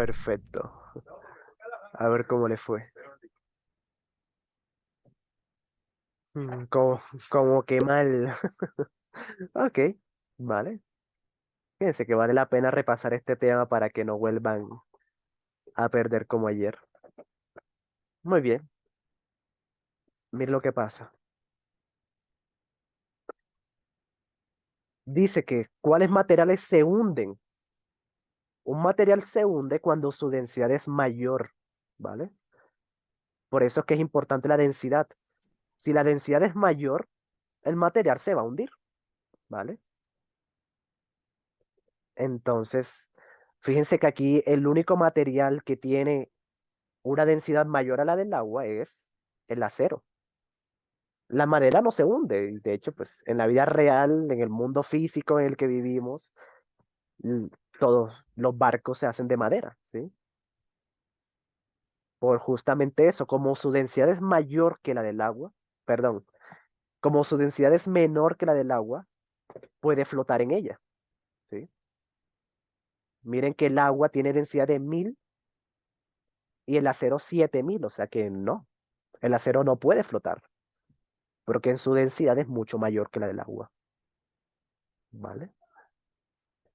Perfecto. A ver cómo le fue. Como, como que mal. Ok, vale. Fíjense que vale la pena repasar este tema para que no vuelvan a perder como ayer. Muy bien, mire lo que pasa. Dice que cuáles materiales se hunden. Un material se hunde cuando su densidad es mayor, ¿vale? Por eso es que es importante la densidad. Si la densidad es mayor, el material se va a hundir, ¿vale? Entonces, fíjense que aquí el único material que tiene una densidad mayor a la del agua es el acero. La madera no se hunde, y de hecho, pues en la vida real, en el mundo físico en el que vivimos, l- todos los barcos se hacen de madera, ¿sí? Por justamente eso, como su densidad es mayor que la del agua, perdón, como su densidad es menor que la del agua, puede flotar en ella, ¿sí? Miren que el agua tiene densidad de 1000 y el acero 7000, o sea que no, el acero no puede flotar, porque en su densidad es mucho mayor que la del agua, ¿vale?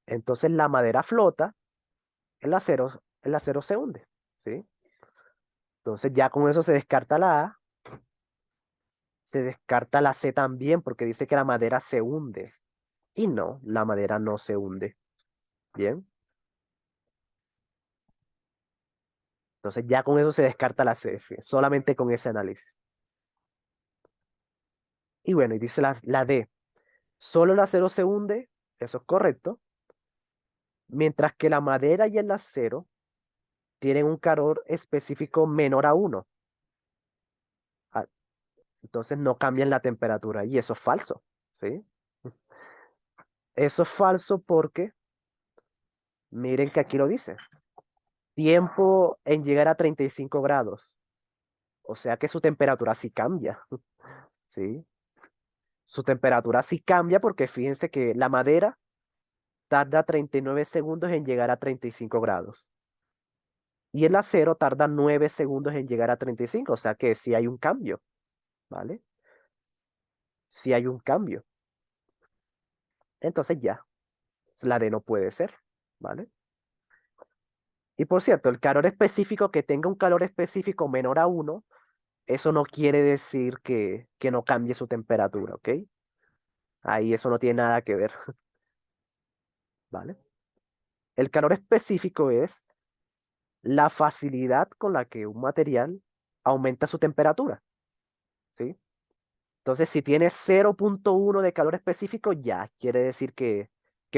Entonces la madera flota, el acero se hunde, ¿sí? Entonces ya con eso se descarta la A, se descarta la C también, porque dice que la madera se hunde. Y no, la madera no se hunde. Bien, entonces ya con eso se descarta la C, solamente con ese análisis. Y bueno, y dice la D, solo el acero se hunde, eso es correcto, mientras que la madera y el acero tienen un calor específico menor a 1. Entonces no cambian la temperatura y eso es falso, ¿sí? Eso es falso porque miren que aquí lo dice. Tiempo en llegar a 35 grados. O sea que su temperatura sí cambia, ¿sí? Su temperatura sí cambia porque fíjense que la madera tarda 39 segundos en llegar a 35 grados. Y el acero tarda 9 segundos en llegar a 35. O sea que sí hay un cambio, ¿vale? Sí hay un cambio. Entonces ya, la D no puede ser, ¿vale? Y por cierto, el calor específico que tenga un calor específico menor a 1, eso no quiere decir que no cambie su temperatura, ¿ok? Ahí eso no tiene nada que ver, ¿vale? El calor específico es la facilidad con la que un material aumenta su temperatura, ¿sí? Entonces, si tiene 0,1 de calor específico, ya quiere decir que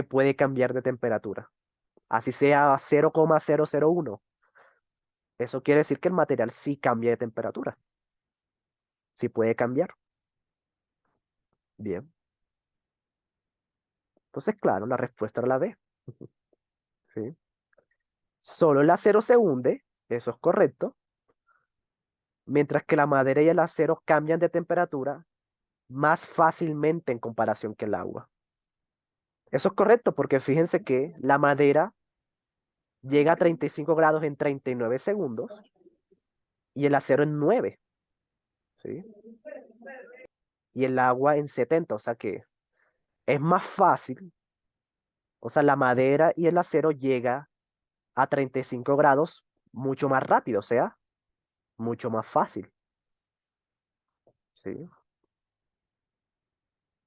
puede cambiar de temperatura. Así sea 0,001. Eso quiere decir que el material sí cambia de temperatura, sí puede cambiar. Bien. Entonces, claro, la respuesta era la B, ¿sí? Solo el acero se hunde, eso es correcto, mientras que la madera y el acero cambian de temperatura más fácilmente en comparación que el agua. Eso es correcto porque fíjense que la madera llega a 35 grados en 39 segundos y el acero en 9, ¿sí? Y el agua en 70, o sea que es más fácil, o sea, la madera y el acero llega a 35 grados mucho más rápido, o sea, mucho más fácil, ¿sí?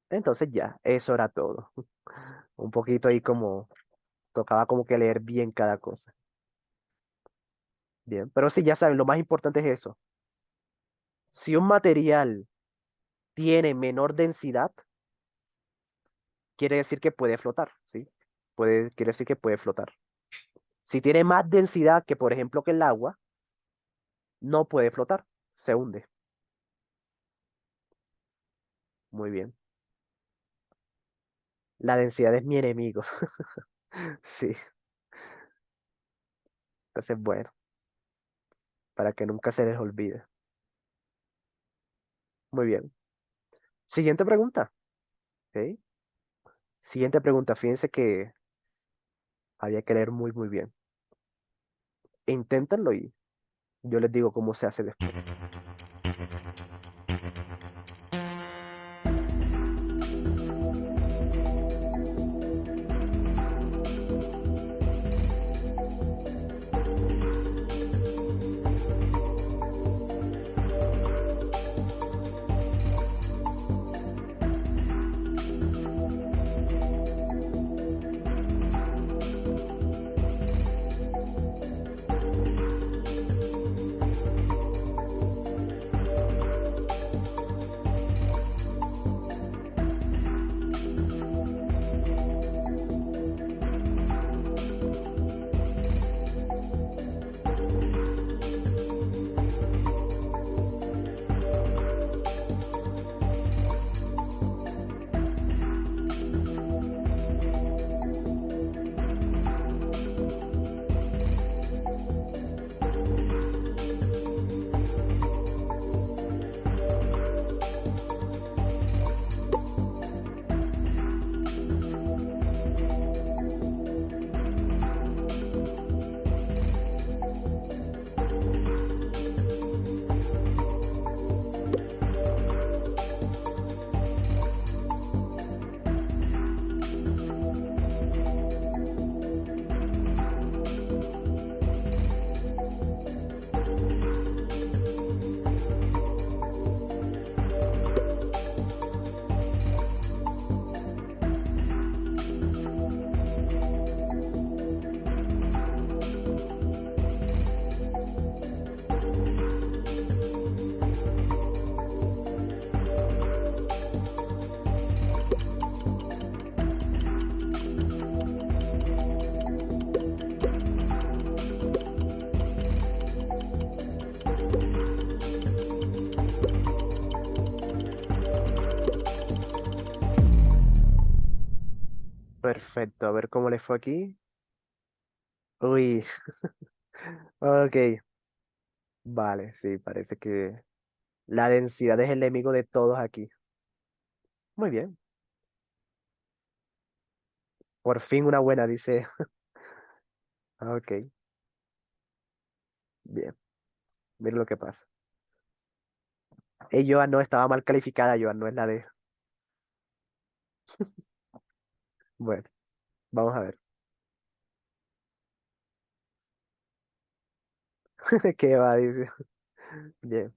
Entonces ya, eso era todo. Un poquito ahí como, tocaba como que leer bien cada cosa. Bien, pero sí, ya saben, lo más importante es eso. Si un material tiene menor densidad, quiere decir que puede flotar, ¿sí? Quiere decir que puede flotar. Si tiene más densidad que, por ejemplo, que el agua, no puede flotar, se hunde. Muy bien. La densidad es mi enemigo. Sí, entonces bueno, para que nunca se les olvide. Muy bien. Siguiente pregunta. ¿Ok? Siguiente pregunta. Fíjense que había que leer muy, muy bien. Inténtenlo y yo les digo cómo se hace después. Perfecto, a ver cómo les fue aquí. Uy, ok, vale, sí, parece que la densidad es el enemigo de todos aquí. Muy bien, por fin una buena, dice. Ok, bien, miren lo que pasa. Joan no estaba mal calificada, Joan no es la de. Bueno, vamos a ver. ¿Qué va? Dice. Bien.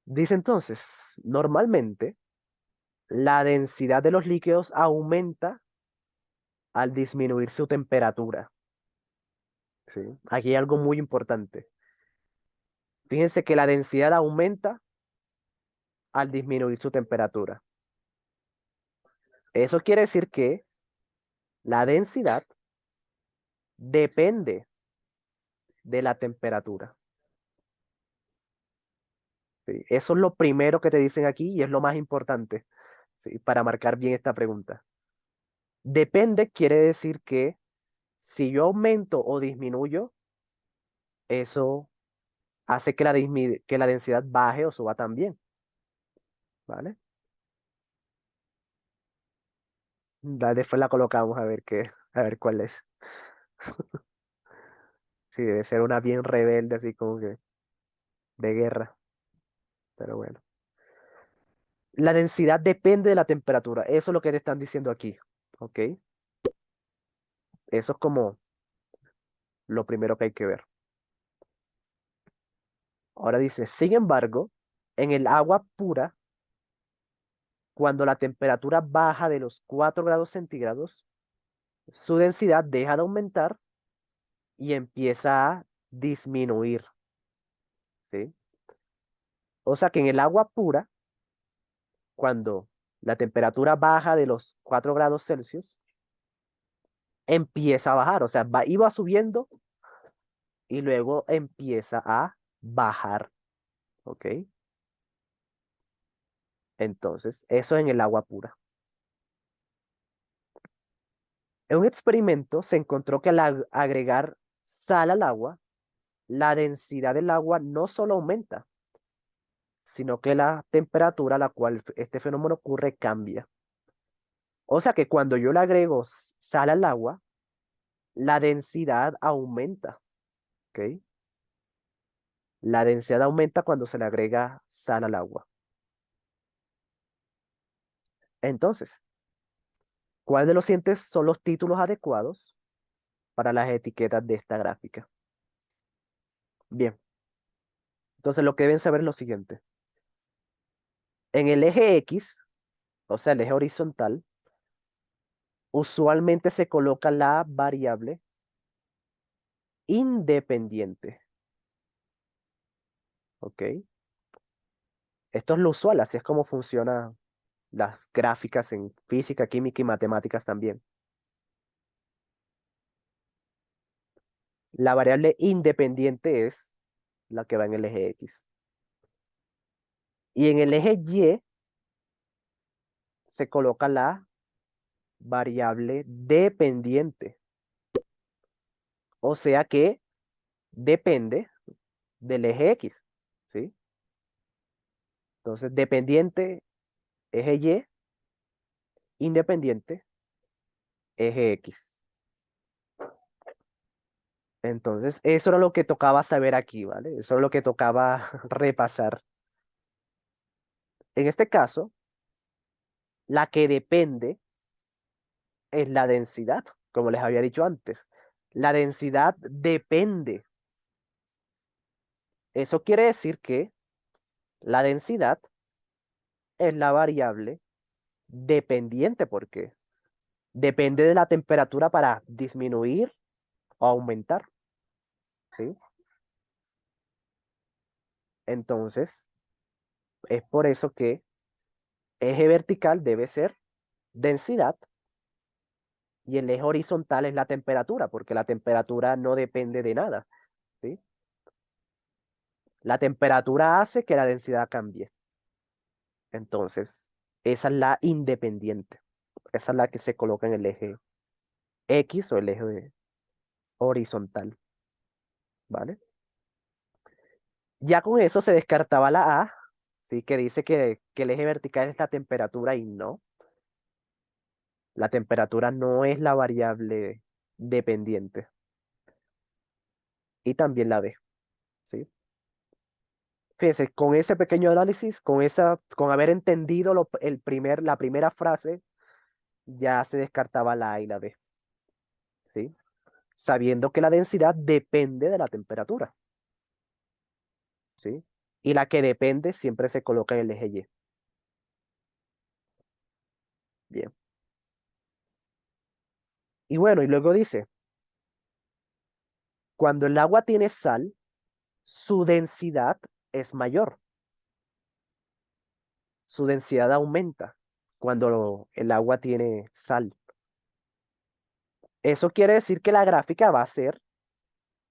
Dice entonces, normalmente la densidad de los líquidos aumenta al disminuir su temperatura. ¿Sí? Aquí hay algo muy importante. Fíjense que la densidad aumenta al disminuir su temperatura. Eso quiere decir que la densidad depende de la temperatura. ¿Sí? Eso es lo primero que te dicen aquí y es lo más importante, ¿sí? Para marcar bien esta pregunta. Depende quiere decir que si yo aumento o disminuyo, eso hace que que la densidad baje o suba también, ¿vale? Después la colocamos a ver a ver cuál es. Sí, debe ser una bien rebelde, así como que de guerra, pero bueno. La densidad depende de la temperatura, eso es lo que te están diciendo aquí, ¿ok? Eso es como lo primero que hay que ver. Ahora dice, sin embargo, en el agua pura, cuando la temperatura baja de los 4 grados centígrados, su densidad deja de aumentar y empieza a disminuir, ¿sí? O sea que en el agua pura, cuando la temperatura baja de los 4 grados Celsius, empieza a bajar, o sea, iba subiendo y luego empieza a bajar, ¿ok? Entonces, eso en el agua pura. En un experimento se encontró que al agregar sal al agua, la densidad del agua no solo aumenta, sino que la temperatura a la cual este fenómeno ocurre cambia. O sea que cuando yo le agrego sal al agua, la densidad aumenta, ¿ok? La densidad aumenta cuando se le agrega sal al agua. Entonces, ¿cuál de los siguientes son los títulos adecuados para las etiquetas de esta gráfica? Bien, entonces lo que deben saber es lo siguiente. En el eje X, o sea, el eje horizontal, usualmente se coloca la variable independiente, ¿ok? Esto es lo usual, así es como funcionan las gráficas en física, química y matemáticas también. La variable independiente es la que va en el eje X. Y en el eje Y se coloca la variable dependiente. O sea que depende del eje X, ¿sí? Entonces, dependiente, eje Y, independiente, eje X. Entonces, eso era lo que tocaba saber aquí, ¿vale? Eso es lo que tocaba repasar. En este caso, la que depende es la densidad, como les había dicho antes. La densidad depende. Eso quiere decir que la densidad es la variable dependiente, porque depende de la temperatura para disminuir o aumentar, ¿sí? Entonces, es por eso que eje vertical debe ser densidad y el eje horizontal es la temperatura, porque la temperatura no depende de nada, ¿sí? La temperatura hace que la densidad cambie. Entonces, esa es la independiente. Esa es la que se coloca en el eje X o el eje horizontal, ¿vale? Ya con eso se descartaba la A, ¿sí? Que dice que el eje vertical es la temperatura y no. La temperatura no es la variable dependiente. Y también la B, ¿sí? Fíjense, con ese pequeño análisis, con haber entendido la primera frase, ya se descartaba la A y la B, ¿sí? Sabiendo que la densidad depende de la temperatura, ¿sí? Y la que depende siempre se coloca en el eje Y. Bien. Y bueno, y luego dice, cuando el agua tiene sal, su densidad es mayor. Su densidad aumenta cuando el agua tiene sal. Eso quiere decir que la gráfica va a ser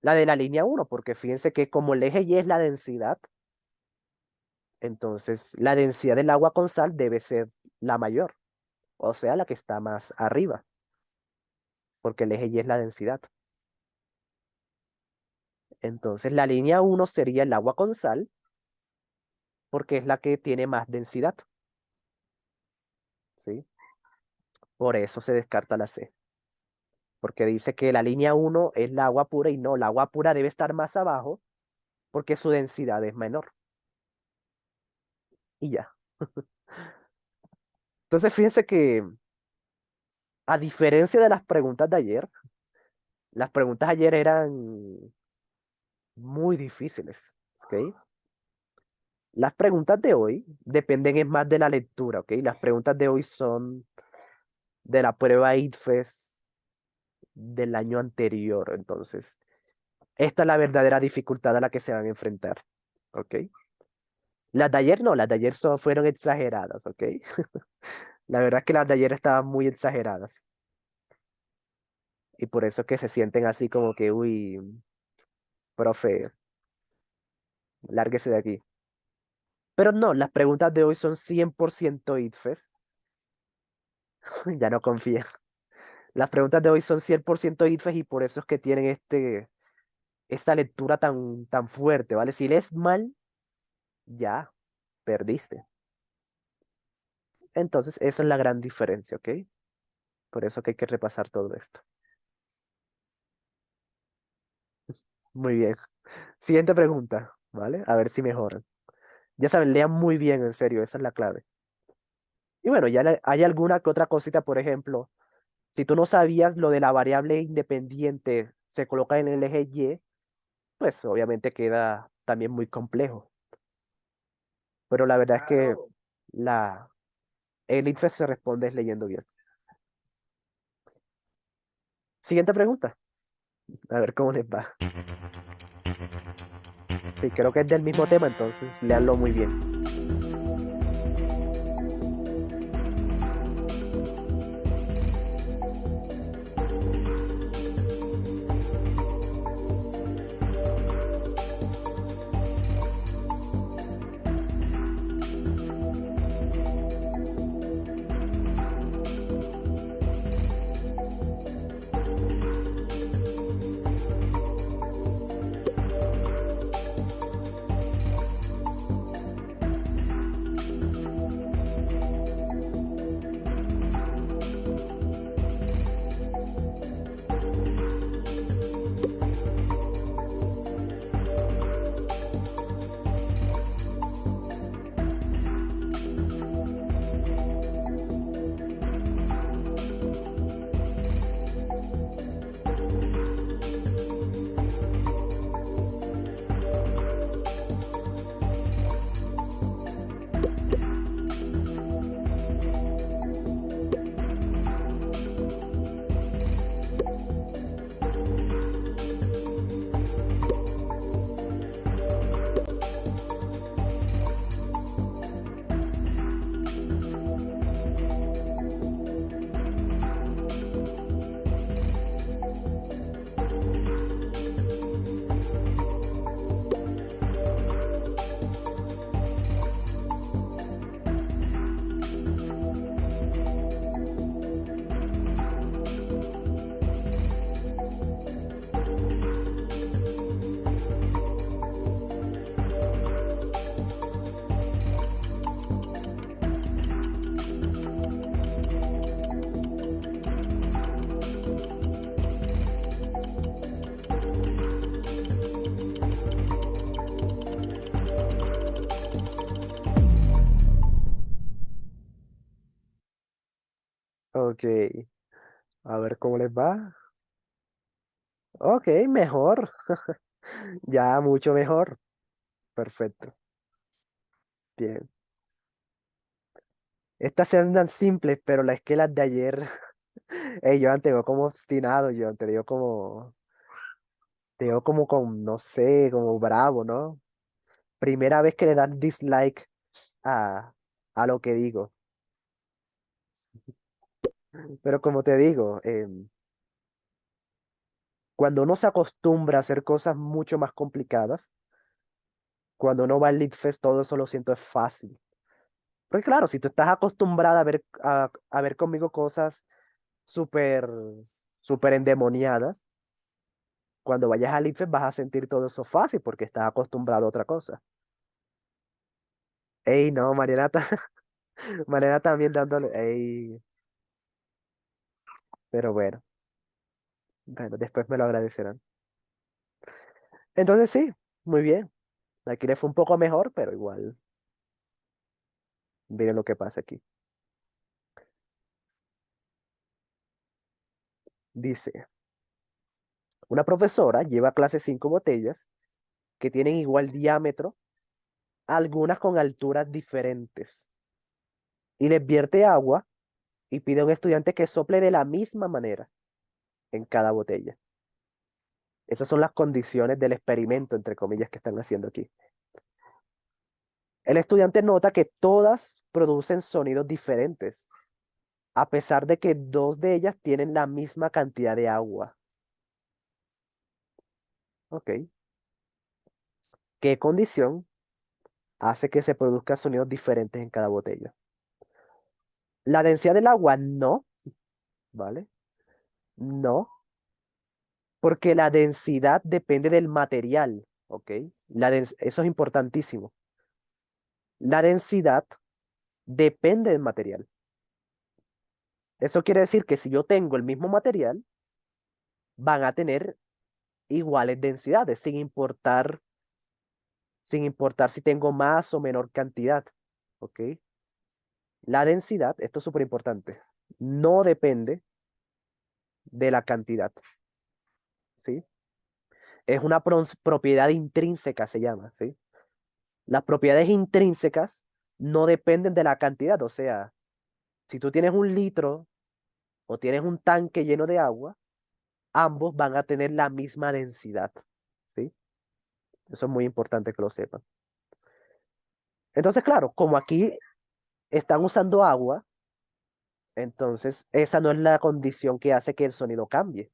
la de la línea uno, porque fíjense que como el eje Y es la densidad, entonces la densidad del agua con sal debe ser la mayor, o sea, la que está más arriba, porque el eje Y es la densidad. Entonces la línea uno sería el agua con sal, porque es la que tiene más densidad, ¿sí? Por eso se descarta la C, porque dice que la línea uno es la agua pura y no, la agua pura debe estar más abajo porque su densidad es menor. Y ya. Entonces fíjense que a diferencia de las preguntas de ayer, las preguntas ayer eran muy difíciles, ¿ok? Las preguntas de hoy dependen es más de la lectura, ¿ok? Las preguntas de hoy son de la prueba ITFES del año anterior, entonces esta es la verdadera dificultad a la que se van a enfrentar, ¿ok? Las de ayer no, las de ayer fueron exageradas, ¿ok? La verdad es que las de ayer estaban muy exageradas y por eso es que se sienten así como que, uy, profe, lárguese de aquí. Pero no, las preguntas de hoy son 100% ITFES. Ya no confía. Las preguntas de hoy son 100% ITFES y por eso es que tienen esta lectura tan fuerte, ¿vale? Si lees mal, ya perdiste. Entonces, esa es la gran diferencia, ¿ok? Por eso que hay que repasar todo esto. Muy bien. Siguiente pregunta, ¿vale? A ver si mejoran. Ya saben, lean muy bien, en serio, esa es la clave. Y bueno, hay alguna que otra cosita, por ejemplo, si tú no sabías lo de la variable independiente se coloca en el eje Y, pues obviamente queda también muy complejo. Pero la verdad es que Claro. la, el INFES se responde es leyendo bien. Siguiente pregunta, a ver cómo les va. Sí, creo que es del mismo tema, entonces léanlo muy bien. Ok, a ver cómo les va. Ok, mejor, ya mucho mejor. Perfecto, bien. Estas sean tan simples, pero las que las de ayer, yo te veo como obstinado, yo te veo como con, no sé, como bravo, ¿no? Primera vez que le dan dislike a, a lo que digo. Pero como te digo, cuando uno se acostumbra a hacer cosas mucho más complicadas, cuando uno va al Litfest, todo eso lo siento es fácil. Porque claro, si tú estás acostumbrada a ver conmigo cosas súper, súper endemoniadas, cuando vayas al Litfest vas a sentir todo eso fácil porque estás acostumbrado a otra cosa. Ey, no, Marianata, Mariana también dándole, ey, pero bueno, después me lo agradecerán. Entonces sí, muy bien. Aquí le fue un poco mejor, pero igual, miren lo que pasa aquí. Dice, una profesora lleva a clase 5 botellas que tienen igual diámetro, algunas con alturas diferentes, y les vierte agua y pide a un estudiante que sople de la misma manera en cada botella. Esas son las condiciones del experimento, entre comillas, que están haciendo aquí. El estudiante nota que todas producen sonidos diferentes, a pesar de que dos de ellas tienen la misma cantidad de agua. Ok. ¿Qué condición hace que se produzcan sonidos diferentes en cada botella? La densidad del agua, no, ¿vale? No, porque la densidad depende del material, ¿ok? Eso es importantísimo. La densidad depende del material. Eso quiere decir que si yo tengo el mismo material, van a tener iguales densidades, sin importar si tengo más o menor cantidad. ¿Ok? La densidad, esto es súper importante, no depende de la cantidad. ¿Sí? Es una propiedad intrínseca, se llama. ¿Sí? Las propiedades intrínsecas no dependen de la cantidad. O sea, si tú tienes un litro o tienes un tanque lleno de agua, ambos van a tener la misma densidad. ¿Sí? Eso es muy importante que lo sepan. Entonces, claro, como aquí están usando agua, entonces esa no es la condición que hace que el sonido cambie,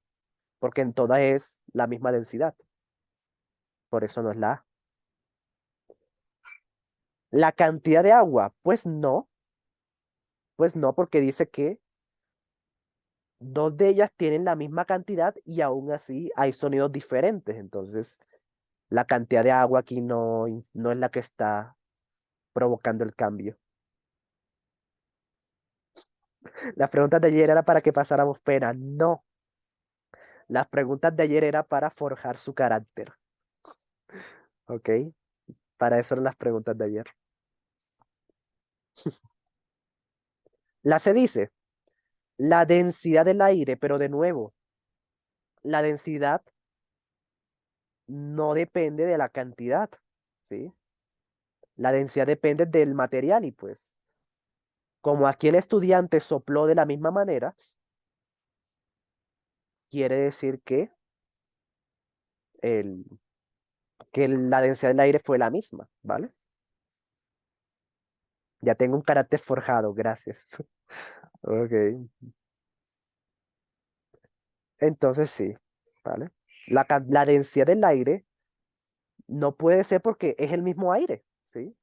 porque en todas es la misma densidad. Por eso no es la A. La cantidad de agua, pues no, porque dice que dos de ellas tienen la misma cantidad y aún así hay sonidos diferentes. Entonces, la cantidad de agua aquí no es la que está provocando el cambio. Las preguntas de ayer era para que pasáramos pena. No, las preguntas de ayer era para forjar su carácter. ¿Ok? Para eso eran las preguntas de ayer. La se dice, la densidad del aire, pero de nuevo, la densidad no depende de la cantidad, ¿sí? La densidad depende del material y pues, como aquí el estudiante sopló de la misma manera, quiere decir el, que la densidad del aire fue la misma, ¿vale? Ya tengo un carácter forjado, gracias. Ok, entonces sí, ¿vale? La densidad del aire no puede ser porque es el mismo aire, ¿sí?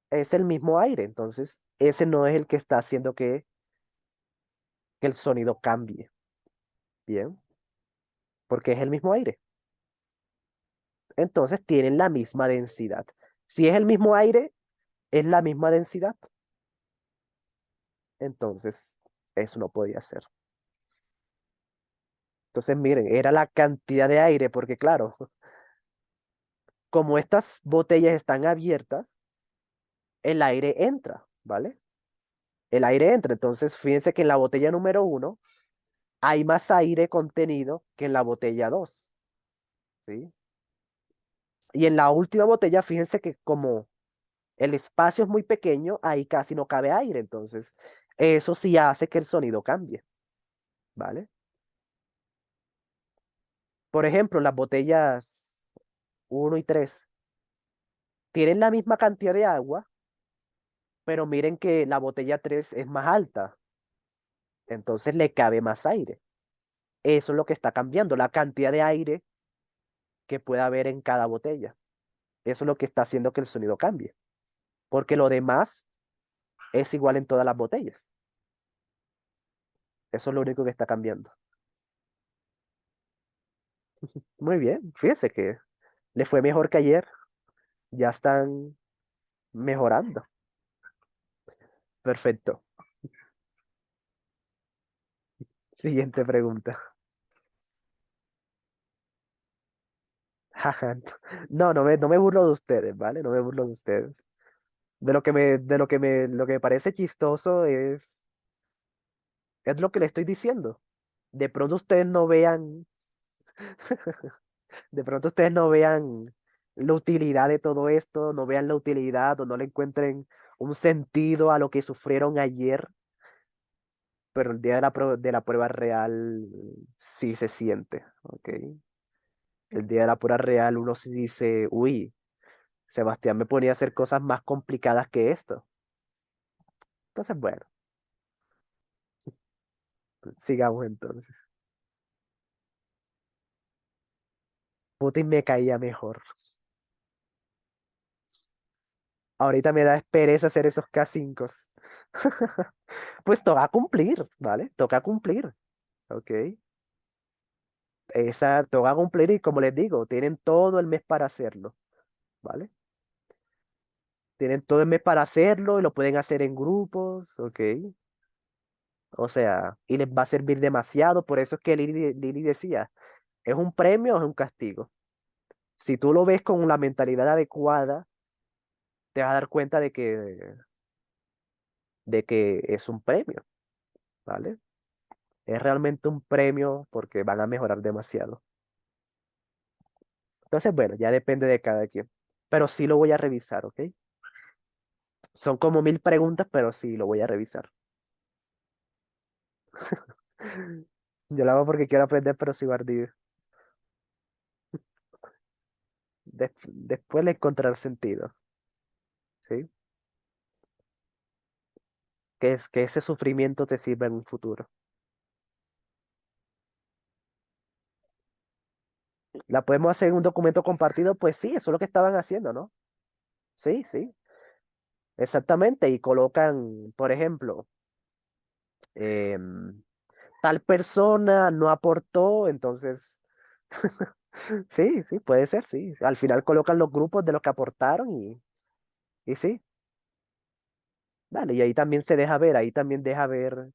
Es el mismo aire, entonces ese no es el que está haciendo que el sonido cambie, ¿bien? Porque es el mismo aire. Entonces tienen la misma densidad. Si es el mismo aire, es la misma densidad. Entonces, eso no podía ser. Entonces, miren, era la cantidad de aire, porque claro, como estas botellas están abiertas, el aire entra, ¿vale? El aire entra. Entonces, fíjense que en la botella número uno hay más aire contenido que en la botella dos, ¿sí? Y en la última botella, fíjense que como el espacio es muy pequeño, ahí casi no cabe aire. Entonces, eso sí hace que el sonido cambie, ¿vale? Por ejemplo, las botellas uno y 3 tienen la misma cantidad de agua, pero miren que la botella 3 es más alta, entonces le cabe más aire. Eso es lo que está cambiando, la cantidad de aire que puede haber en cada botella. Eso es lo que está haciendo que el sonido cambie, porque lo demás es igual en todas las botellas. Eso es lo único que está cambiando. Muy bien, fíjense que le fue mejor que ayer, ya están mejorando. Perfecto. Siguiente pregunta. Jaja, no me burlo de ustedes, ¿vale? No me burlo de ustedes. Lo que me parece chistoso es lo que le estoy diciendo. De pronto ustedes no vean, de pronto ustedes no vean la utilidad de todo esto, no vean la utilidad o no le encuentren un sentido a lo que sufrieron ayer, pero el día de de la prueba real sí se siente, ¿ok? El día de la prueba real uno sí dice, uy, Sebastián me ponía a hacer cosas más complicadas que esto. Entonces, bueno, sigamos entonces. Putin me caía mejor. Ahorita me da pereza hacer esos K5. Pues toca cumplir, ¿vale? Toca cumplir, ¿ok? Esa toca cumplir y como les digo, tienen todo el mes para hacerlo, ¿vale? Tienen todo el mes para hacerlo y lo pueden hacer en grupos, ¿ok? O sea, y les va a servir demasiado. Por eso es que Lili decía, ¿Es un premio o es un castigo? Si tú lo ves con la mentalidad adecuada, te vas a dar cuenta de que es un premio, ¿vale? Es realmente un premio porque van a mejorar demasiado. Entonces, bueno, ya depende de cada quien. Pero sí lo voy a revisar, ¿ok? Son como 1000 preguntas, pero sí lo voy a revisar. Yo lo hago porque quiero aprender, pero sigo ardido. Después le encontrar sentido, ¿sí? Que ese sufrimiento te sirva en un futuro. ¿La podemos hacer en un documento compartido? Pues sí, eso es lo que estaban haciendo, ¿no? Sí, sí, exactamente. Y colocan, por ejemplo, em, tal persona no aportó, entonces, sí, sí, puede ser, sí. Al final colocan los grupos de los que aportaron y sí, vale, y ahí también se deja ver, ahí también deja ver,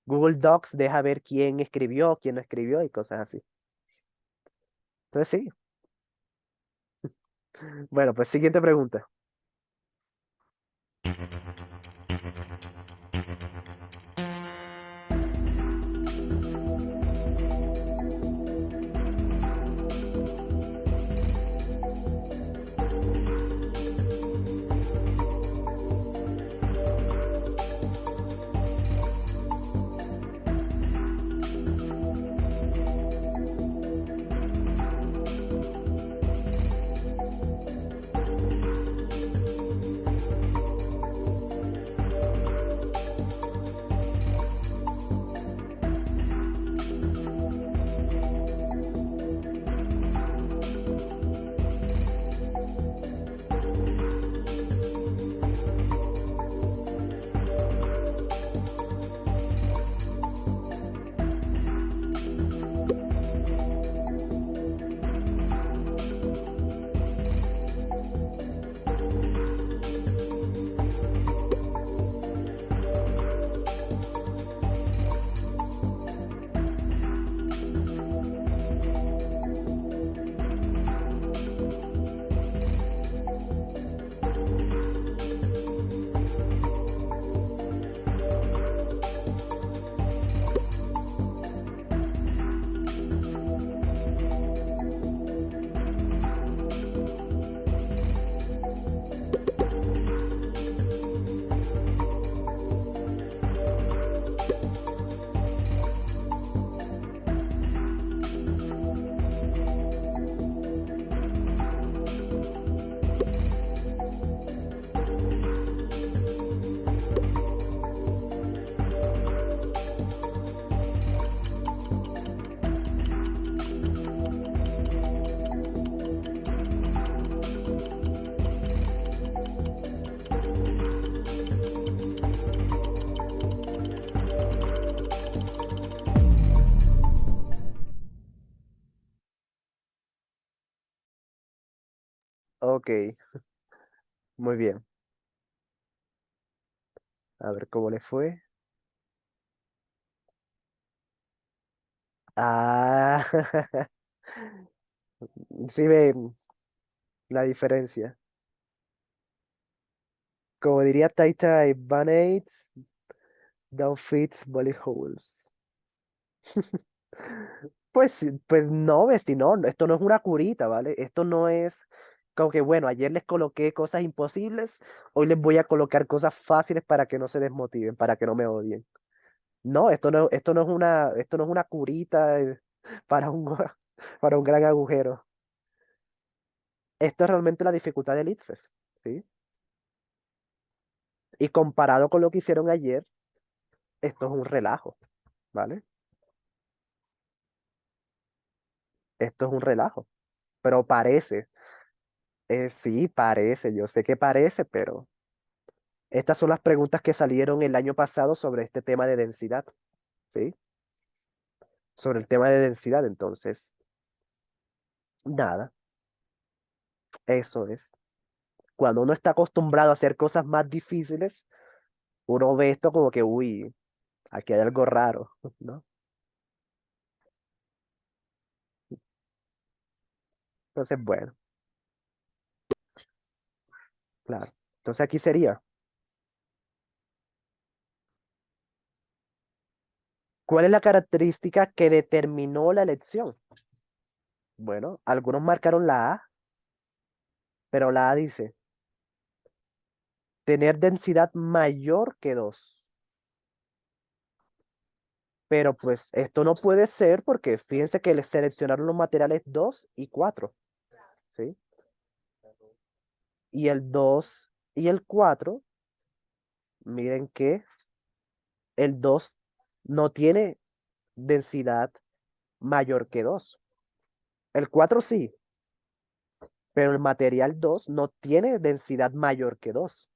Google Docs deja ver quién escribió, quién no escribió y cosas así. Entonces sí, bueno, pues siguiente pregunta. Ok, muy bien. A ver cómo le fue. Ah, sí ven la diferencia. Como diría Taita, Band-Aids don't fix bullet holes. Pues, pues no, Besti, no, esto no es una curita, ¿vale? Esto no es como que, bueno, ayer les coloqué cosas imposibles, hoy les voy a colocar cosas fáciles para que no se desmotiven, para que no me odien. No, esto no es una curita para para un gran agujero. Esto es realmente la dificultad del ITFES, ¿sí? Y comparado con lo que hicieron ayer, esto es un relajo, ¿vale? Esto es un relajo, pero parece, sí, parece, yo sé que parece, pero estas son las preguntas que salieron el año pasado sobre este tema de densidad, ¿sí? Sobre el tema de densidad, entonces, nada, eso es. Cuando uno está acostumbrado a hacer cosas más difíciles, uno ve esto como que, uy, aquí hay algo raro, ¿no? Entonces, bueno, claro. Entonces aquí sería, ¿cuál es la característica que determinó la elección? Bueno, algunos marcaron la A, pero la A dice, tener densidad mayor que 2. Pero pues esto no puede ser porque fíjense que le seleccionaron los materiales 2 y 4, ¿sí? Y el 2 y el 4, miren que el 2 no tiene densidad mayor que 2. El 4 sí, pero el material 2 no tiene densidad mayor que 2.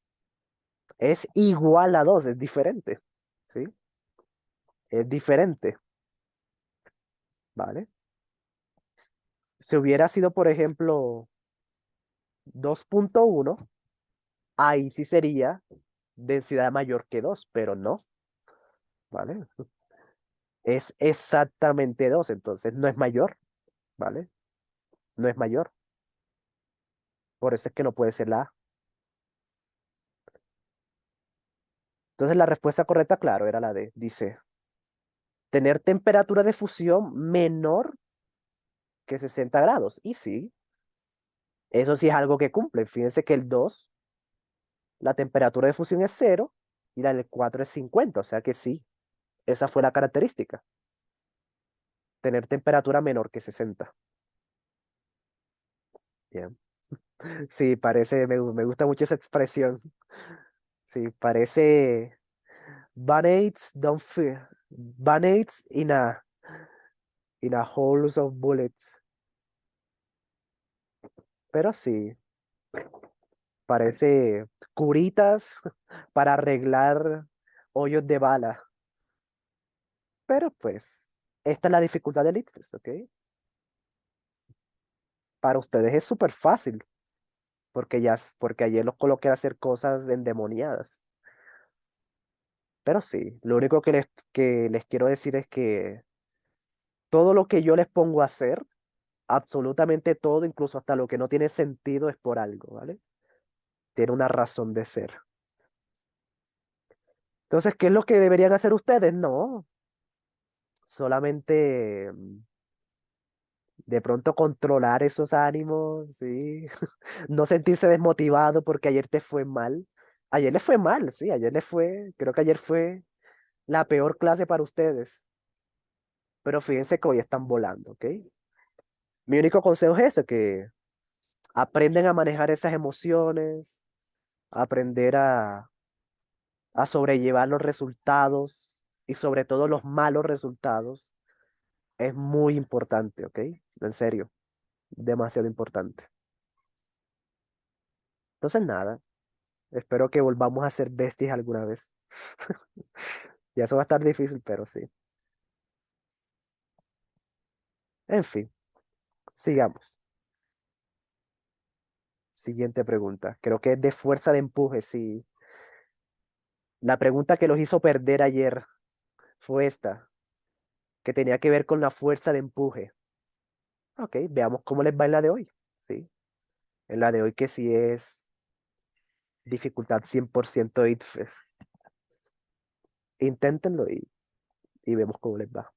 Es igual a 2, es diferente, ¿sí? Es diferente, ¿vale? Si hubiera sido, por ejemplo, 2.1, ahí sí sería densidad mayor que 2, pero no, ¿vale? Es exactamente 2, entonces no es mayor, ¿vale? No es mayor. Por eso es que no puede ser la A. Entonces la respuesta correcta, claro, era la D. Dice, tener temperatura de fusión menor que 60 grados. Y sí, eso sí es algo que cumple. Fíjense que el 2, la temperatura de fusión es 0 y la del 4 es 50. O sea que sí, esa fue la característica. Tener temperatura menor que 60. Bien. Sí, parece, me gusta mucho esa expresión. Sí, parece band-aids don't fear. Band-aids in a holes of bullets. Pero sí, parece curitas para arreglar hoyos de bala. Pero pues, esta es la dificultad del ICFES, ¿ok? Para ustedes es súper fácil, porque ayer los coloqué a hacer cosas endemoniadas. Pero sí, lo único que les quiero decir es que todo lo que yo les pongo a hacer, absolutamente todo, incluso hasta lo que no tiene sentido, es por algo, ¿vale? Tiene una razón de ser. Entonces, ¿qué es lo que deberían hacer ustedes? No, solamente de pronto controlar esos ánimos, ¿sí? No sentirse desmotivado porque ayer te fue mal. Ayer les fue mal, sí, creo que ayer fue la peor clase para ustedes, pero fíjense que hoy están volando, ¿ok? Mi único consejo es ese, que aprenden a manejar esas emociones, aprender a sobrellevar los resultados y sobre todo los malos resultados. Es muy importante, ¿ok? En serio, demasiado importante. Entonces, nada, espero que volvamos a ser bestias alguna vez. Ya eso va a estar difícil, pero sí. En fin, sigamos. Siguiente pregunta. Creo que es de fuerza de empuje, sí. La pregunta que los hizo perder ayer fue esta, que tenía que ver con la fuerza de empuje. Ok, veamos cómo les va en la de hoy. Sí, en la de hoy que sí es dificultad 100% ITFES. Inténtenlo y vemos cómo les va.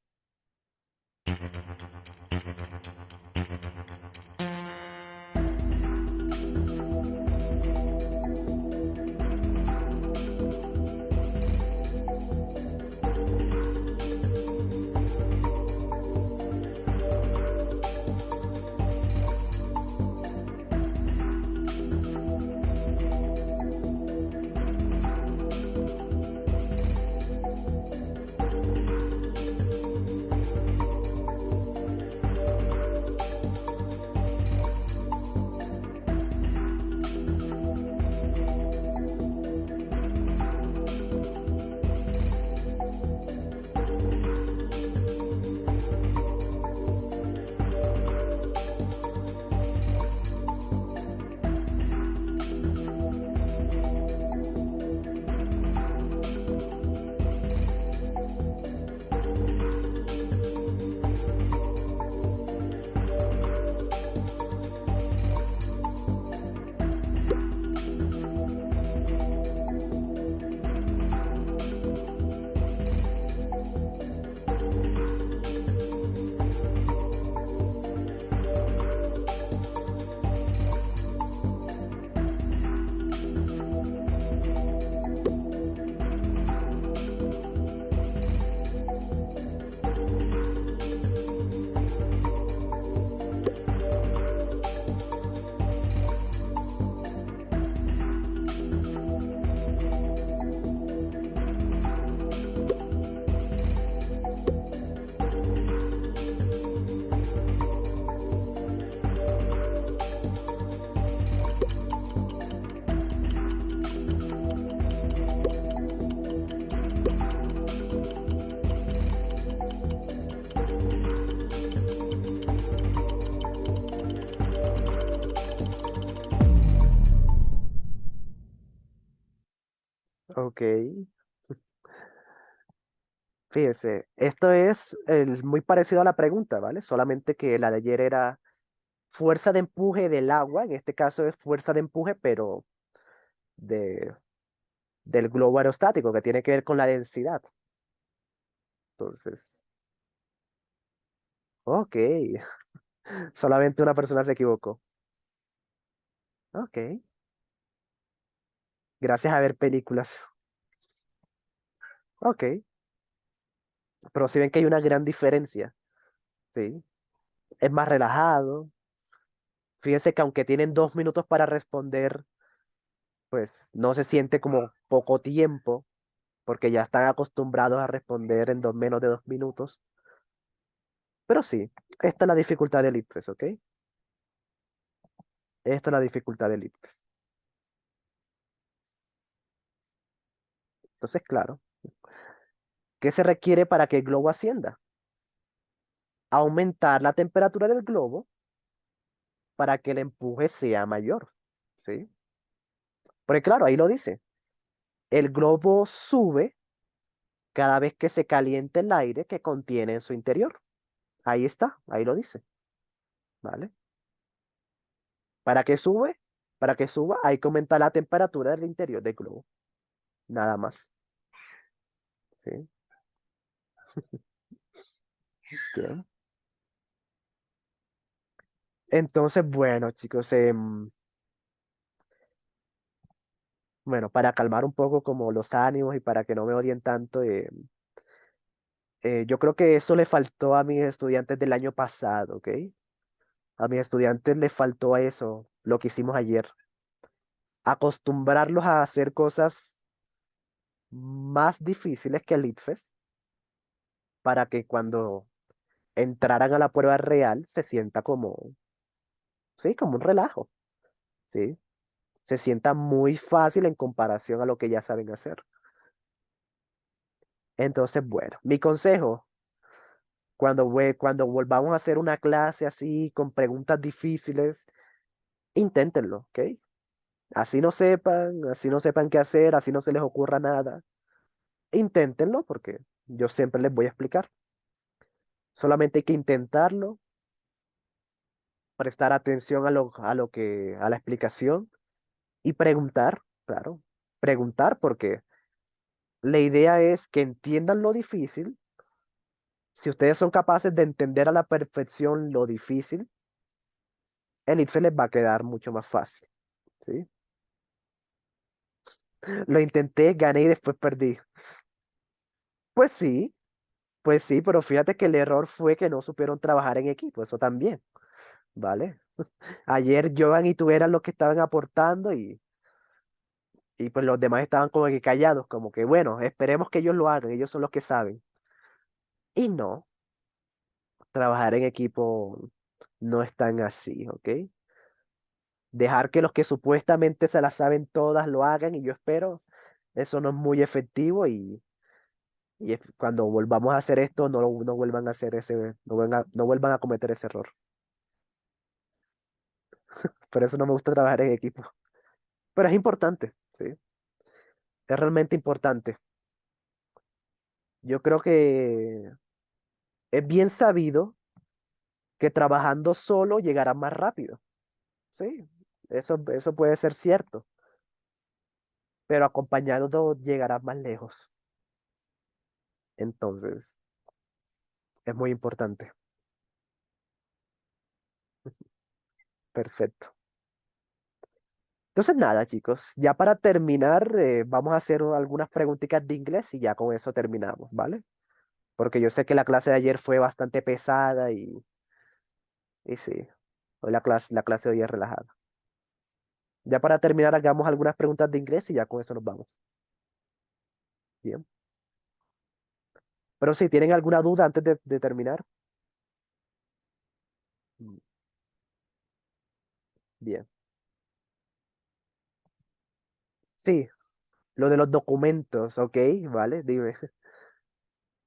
Ok. Fíjese, esto es muy parecido a la pregunta, ¿vale? Solamente que la de ayer era fuerza de empuje del agua, en este caso es fuerza de empuje, pero de, del globo aerostático, que tiene que ver con la densidad. Entonces, ok, solamente una persona se equivocó. Ok, gracias a ver películas. Ok, pero si ven que hay una gran diferencia, ¿sí? Es más relajado. Fíjense que aunque tienen 2 minutos para responder, pues no se siente como poco tiempo, porque ya están acostumbrados a responder en menos de 2 minutos. Pero sí, esta es la dificultad del ITFES, ¿ok? Esta es la dificultad del ITFES. Entonces, claro, ¿qué se requiere para que el globo ascienda? Aumentar la temperatura del globo para que el empuje sea mayor, ¿sí? Porque claro, ahí lo dice. El globo sube cada vez que se caliente el aire que contiene en su interior. Ahí está, ahí lo dice, ¿vale? ¿Para qué sube? Para que suba hay que aumentar la temperatura del interior del globo, nada más, ¿sí? Bien. Entonces, bueno, chicos, bueno, para calmar un poco como los ánimos y para que no me odien tanto, yo creo que eso le faltó a mis estudiantes del año pasado, ¿ok? A mis estudiantes les faltó a eso, lo que hicimos ayer, acostumbrarlos a hacer cosas más difíciles que el ITFES para que cuando entraran a la prueba real se sienta como, sí, como un relajo, ¿sí? Se sienta muy fácil en comparación a lo que ya saben hacer. Entonces, bueno, mi consejo, cuando volvamos a hacer una clase así con preguntas difíciles, inténtenlo, ¿ok? Así no sepan qué hacer, así no se les ocurra nada. Inténtenlo porque yo siempre les voy a explicar. Solamente hay que intentarlo, prestar atención a la explicación y preguntar, claro, preguntar porque la idea es que entiendan lo difícil. Si ustedes son capaces de entender a la perfección lo difícil, el ITFE les va a quedar mucho más fácil, ¿sí? Lo intenté, gané y después perdí. Pues sí, pues sí, pero fíjate que el error fue que no supieron trabajar en equipo, eso también, ¿vale? Ayer Joan y tú eran los que estaban aportando y pues los demás estaban como que callados, como que bueno, esperemos que ellos lo hagan, ellos son los que saben. Y no, trabajar en equipo no es tan así, ¿ok? Dejar que los que supuestamente se las saben todas lo hagan y yo espero, eso no es muy efectivo y cuando volvamos a hacer esto no vuelvan a hacer no vuelvan a cometer ese error. Por eso no me gusta trabajar en equipo. Pero es importante, ¿sí? Es realmente importante. Yo creo que es bien sabido que trabajando solo llegará más rápido. Sí, eso puede ser cierto, pero acompañado llegará más lejos. Entonces, es muy importante. Perfecto. Entonces, nada, chicos, ya para terminar, vamos a hacer algunas preguntitas de inglés y ya con eso terminamos, ¿vale? Porque yo sé que la clase de ayer fue bastante pesada y sí, hoy la clase de hoy es relajada. Ya para terminar, hagamos algunas preguntas de inglés y ya con eso nos vamos. Bien. Pero si tienen alguna duda antes de terminar, mm, bien. Sí, lo de los documentos, ok, vale, dime,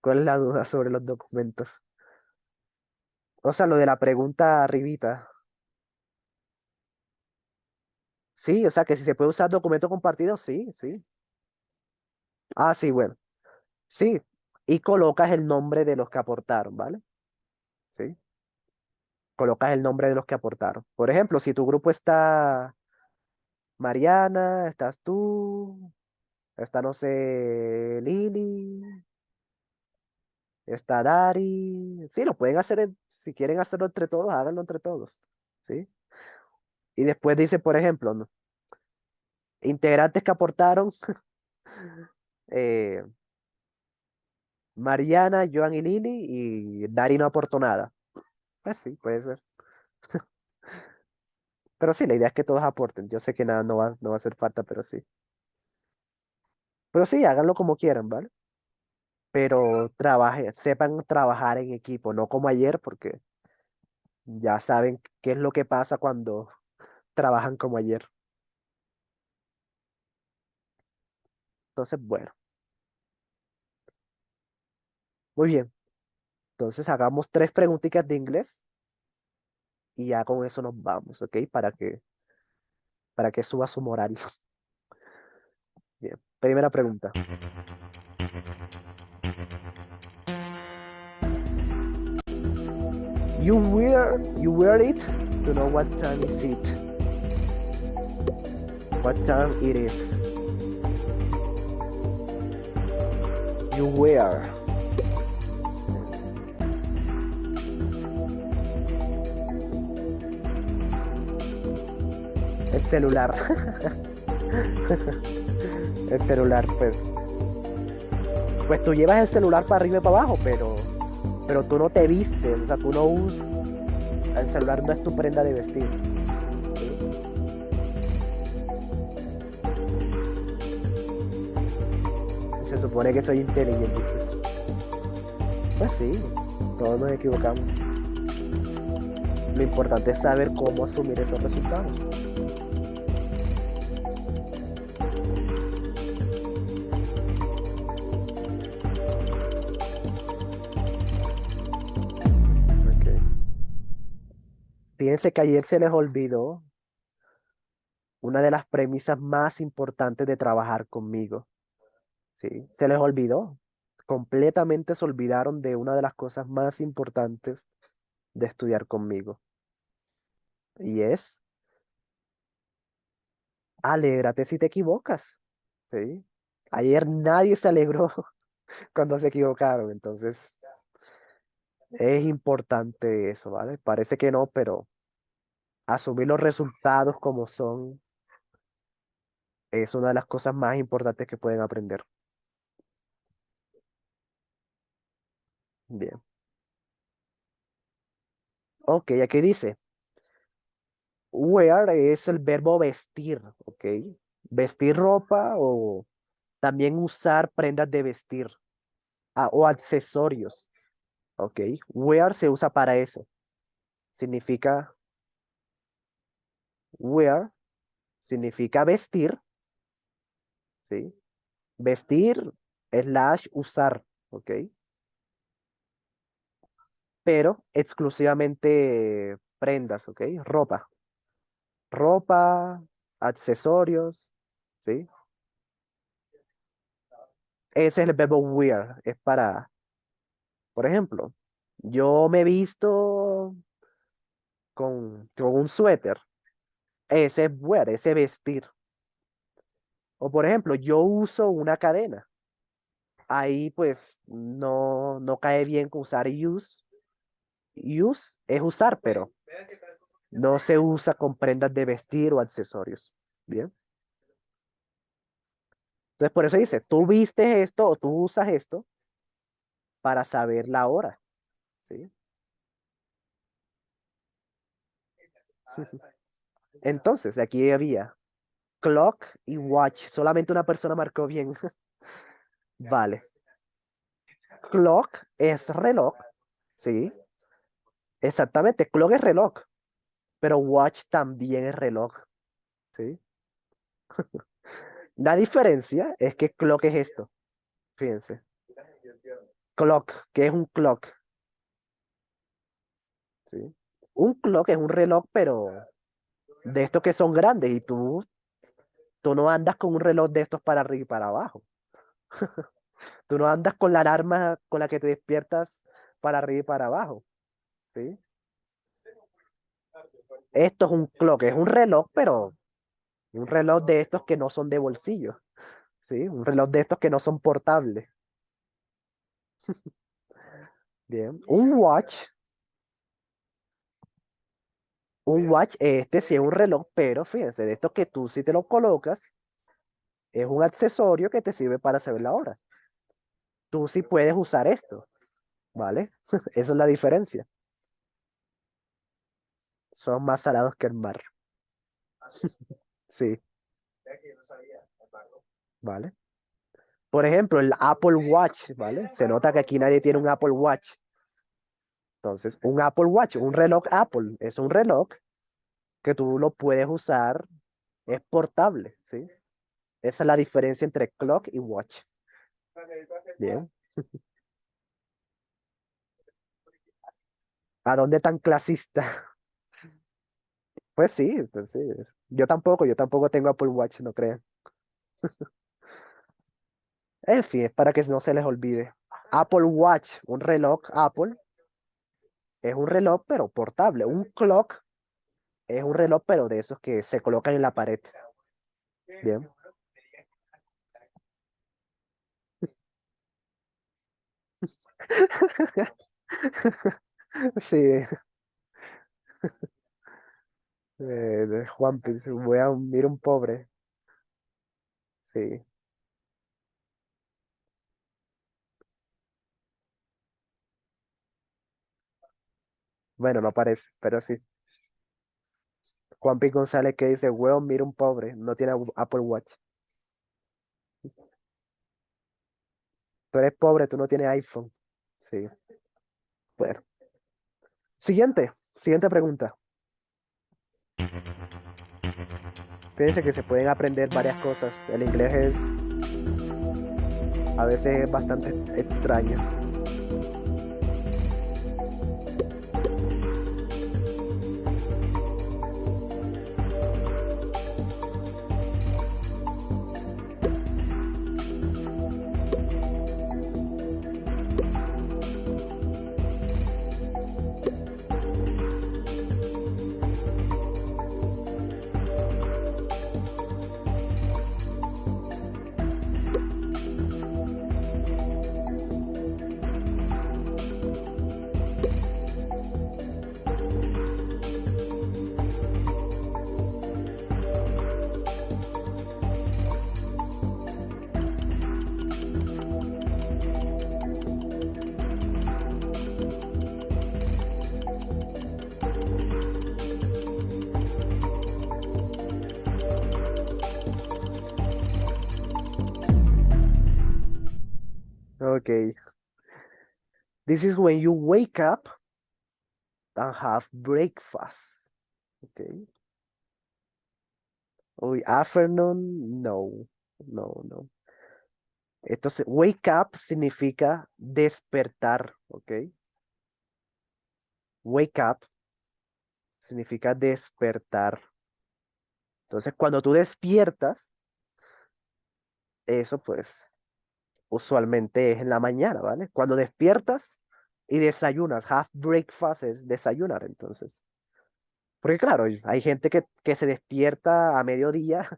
¿cuál es la duda sobre los documentos? O sea, lo de la pregunta arribita. Sí, o sea, que si se puede usar documento compartido, sí, sí. Ah, sí, bueno. Sí. Y colocas el nombre de los que aportaron, ¿vale? Sí. Colocas el nombre de los que aportaron. Por ejemplo, si tu grupo está Mariana, estás tú, está, no sé, Lili, está Dari. Sí, lo pueden hacer, si quieren hacerlo entre todos, háganlo entre todos. ¿Sí? Y después dice, por ejemplo, ¿no? Integrantes que aportaron eh, Mariana, Joan y Lili, y Dari no aportó nada. Pues sí, puede ser. Pero sí, la idea es que todos aporten. Yo sé que nada no va a hacer falta, pero sí. Pero sí, háganlo como quieran, ¿vale? Pero sepan trabajar en equipo, no como ayer, porque ya saben qué es lo que pasa cuando trabajan como ayer. Entonces, bueno, muy bien. Entonces, hagamos tres preguntitas de inglés y ya con eso nos vamos, ¿ok? Para que suba su moral. Bien, primera pregunta. You wear it to know what time is it. What time it is. You wear. El celular. El celular, pues tú llevas el celular para arriba y para abajo, pero tú no te vistes, o sea, tú no usas, el celular no es tu prenda de vestir, ¿sí? Y se supone que soy inteligente, dice. Pues sí, todos nos equivocamos. Lo importante es saber cómo asumir esos resultados. Ok. Fíjense que ayer se les olvidó una de las premisas más importantes de trabajar conmigo, ¿sí? Se les olvidó. Completamente se olvidaron de una de las cosas más importantes de estudiar conmigo. Y es, alégrate si te equivocas, ¿sí? Ayer nadie se alegró cuando se equivocaron, entonces es importante eso, ¿vale? Parece que no, pero asumir los resultados como son es una de las cosas más importantes que pueden aprender. Bien. Ok, aquí dice, wear es el verbo vestir, ¿ok? Vestir ropa o también usar prendas de vestir, o accesorios, ¿ok? Wear se usa para eso. Significa, wear significa vestir, ¿sí? Vestir slash usar, ¿ok? Pero exclusivamente prendas, ¿ok? Ropa. Ropa, accesorios, ¿sí? Ese es el verbo wear. Es para, por ejemplo, yo me he visto con un suéter. Ese es wear, ese vestir. O por ejemplo, yo uso una cadena. Ahí pues no cae bien con usar use. Use es usar, pero no se usa con prendas de vestir o accesorios. Bien. Entonces por eso dice, tú vistes esto o tú usas esto para saber la hora. ¿Sí? Entonces aquí había clock y watch. Solamente una persona marcó bien. Vale. Clock es reloj. Sí. Exactamente. Clock es reloj. Pero watch también es reloj. ¿Sí? La diferencia es que clock es esto. Fíjense. Clock, ¿qué es un clock? ¿Sí? Un clock es un reloj, pero de estos que son grandes y tú no andas con un reloj de estos para arriba y para abajo. Tú no andas con la alarma con la que te despiertas para arriba y para abajo, ¿sí? Esto es un clock, es un reloj, pero un reloj de estos que no son de bolsillo, ¿sí? Un reloj de estos que no son portables. Bien. Un watch, este sí es un reloj, pero fíjense, de estos que tú si te lo colocas, es un accesorio que te sirve para saber la hora. Tú sí puedes usar esto, ¿vale? Esa es la diferencia. Son más salados que el mar, sí, ¿vale? Por ejemplo, el Apple Watch, ¿vale? Se nota que aquí nadie tiene un Apple Watch. Entonces, un Apple Watch, un reloj Apple, es un reloj que tú lo puedes usar, es portable, ¿sí? Esa es la diferencia entre clock y watch. Bien. ¿A dónde tan clasista? Pues sí. Yo tampoco tengo Apple Watch, no crean. En fin, es para que no se les olvide. Apple Watch, un reloj Apple, es un reloj pero portable. Un clock es un reloj pero de esos que se colocan en la pared. Bien. Sí, de Juan Piz, voy a unir un pobre. Sí, bueno, no parece, pero sí. Juan Piz González que dice, weón, mira un pobre, no tiene Apple Watch. Tú eres pobre, tú no tienes iPhone. Sí, bueno. Siguiente pregunta. Fíjense que se pueden aprender varias cosas. El inglés a veces es bastante extraño. Ok. This is when you wake up and have breakfast. Ok. Uy, afternoon, no. No, no. Entonces, wake up significa despertar, ¿ok? Wake up significa despertar. Entonces, cuando tú despiertas, eso pues usualmente es en la mañana, ¿vale? Cuando despiertas y desayunas, have breakfast es desayunar, entonces. Porque claro, hay gente que se despierta a mediodía,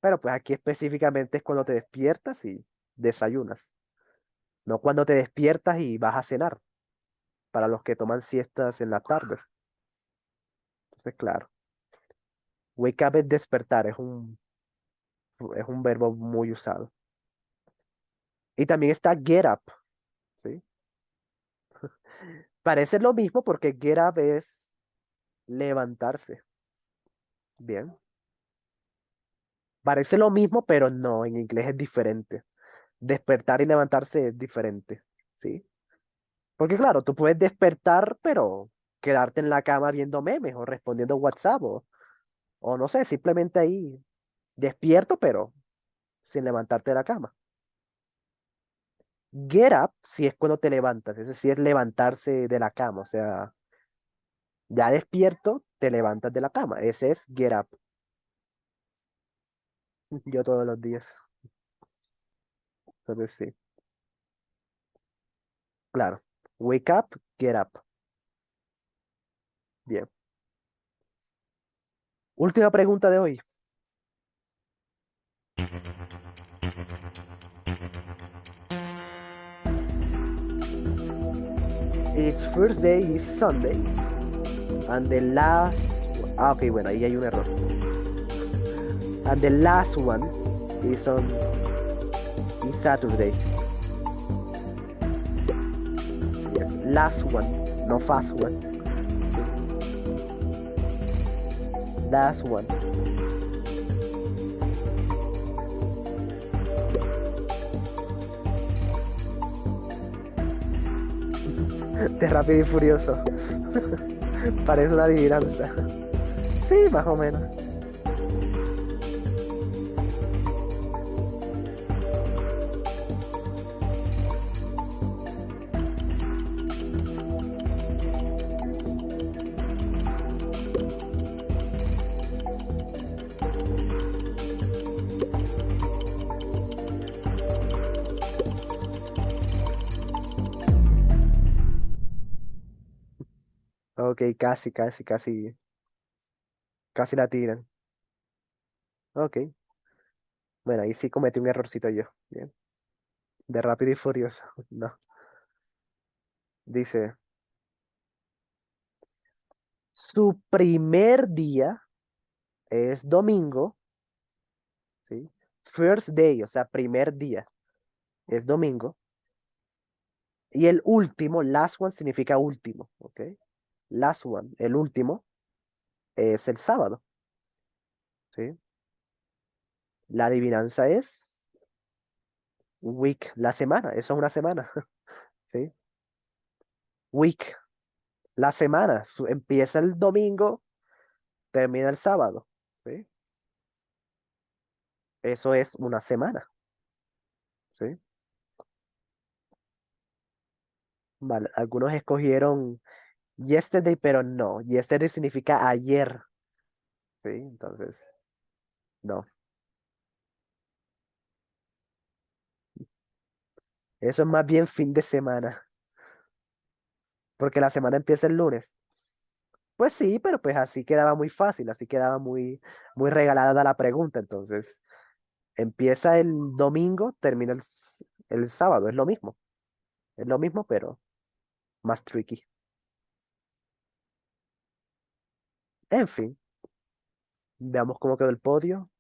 pero pues aquí específicamente es cuando te despiertas y desayunas, no cuando te despiertas y vas a cenar, para los que toman siestas en la tarde. Entonces, claro, wake up es despertar, es un verbo muy usado. Y también está get up, ¿sí? Parece lo mismo porque get up es levantarse. Bien. Parece lo mismo, pero no, en inglés es diferente. Despertar y levantarse es diferente, ¿sí? Porque claro, tú puedes despertar, pero quedarte en la cama viendo memes o respondiendo WhatsApp o no sé, simplemente ahí despierto, pero sin levantarte de la cama. Get up, si es cuando te levantas, es decir, es levantarse de la cama, o sea, ya despierto, te levantas de la cama. Ese es get up. Yo todos los días. Entonces sí, claro. Wake up, get up. Bien. Última pregunta de hoy. Its first day is Sunday and the ok, bueno, ahí hay un error. And the last one is Saturday. Yes, last one, no fast one. Last one. De Rápido y Furioso. Parece una adivinanza. Sí, más o menos. Ok, casi, casi, casi, casi la tiran. Ok, bueno, ahí sí cometí un errorcito yo. Bien. De Rápido y Furioso. No. Dice, su primer día es domingo, ¿sí? First day, o sea, primer día es domingo. Y el último, last one significa último, ¿ok? Last one, el último, es el sábado, ¿sí? La adivinanza es week, la semana, eso es una semana, ¿sí? Week, la semana, empieza el domingo, termina el sábado, ¿sí? Eso es una semana, ¿sí? Vale, algunos escogieron yesterday, pero no, yesterday significa ayer, ¿sí? Entonces, no, eso es más bien fin de semana, porque la semana empieza el lunes. Pues sí, pero pues así quedaba muy fácil, así quedaba muy, muy regalada la pregunta. Entonces, empieza el domingo, termina el sábado, es lo mismo. Es lo mismo, pero más tricky. En fin, veamos cómo quedó el podio.